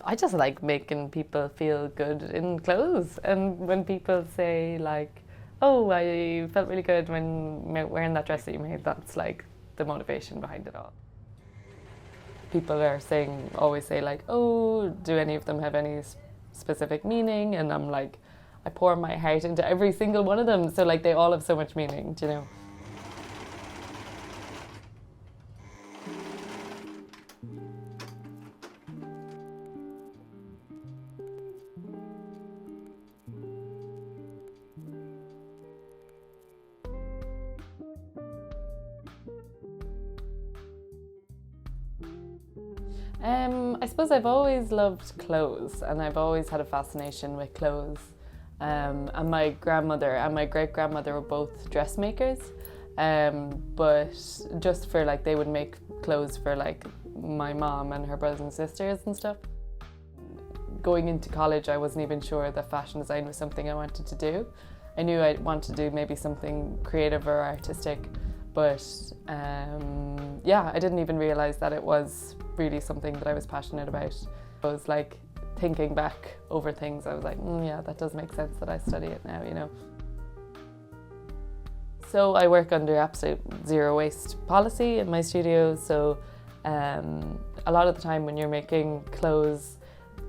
I just like making people feel good in clothes, and when people say like, "Oh, I felt really good when wearing that dress that you made," that's like the motivation behind it all. People are saying, always say like, "Oh, do any of them have any specific meaning?" And I'm like, I pour my heart into every single one of them, so like they all have so much meaning, do you know? I suppose I've always loved clothes, and I've always had a fascination with clothes. And my grandmother and my great grandmother were both dressmakers, but just for like they would make clothes for like my mom and her brothers and sisters and stuff. Going into college, I wasn't even sure that fashion design was something I wanted to do. I knew I wanted to do maybe something creative or artistic, but yeah, I didn't even realise that it was really something that I was passionate about. I was like thinking back over things, I was like, yeah, that does make sense that I study it now, you know. So I work under absolute zero waste policy in my studio, so a lot of the time when you're making clothes,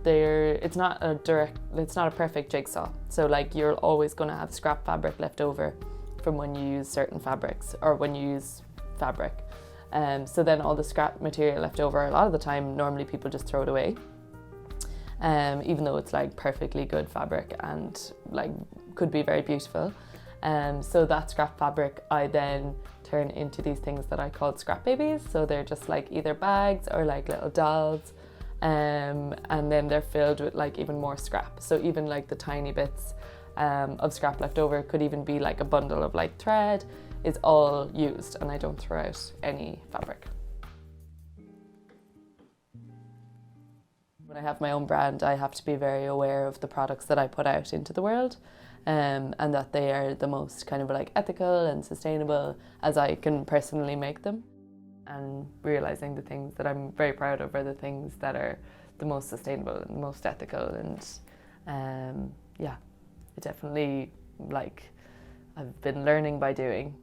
it's not a perfect jigsaw. So like you're always going to have scrap fabric left over from when you use certain fabrics or when you use fabric. So then all the scrap material left over, a lot of the time, normally people just throw it away. Even though it's like perfectly good fabric and like could be very beautiful. So that scrap fabric I then turn into these things that I call scrap babies. So they're just like either bags or like little dolls. And then they're filled with like even more scrap. So even like the tiny bits of scrap left over could even be like a bundle of like thread is all used, and I don't throw out any fabric. When I have my own brand, I have to be very aware of the products that I put out into the world, and that they are the most kind of like ethical and sustainable as I can personally make them. And realising the things that I'm very proud of are the things that are the most sustainable and the most ethical, and yeah, it definitely, like, I've been learning by doing.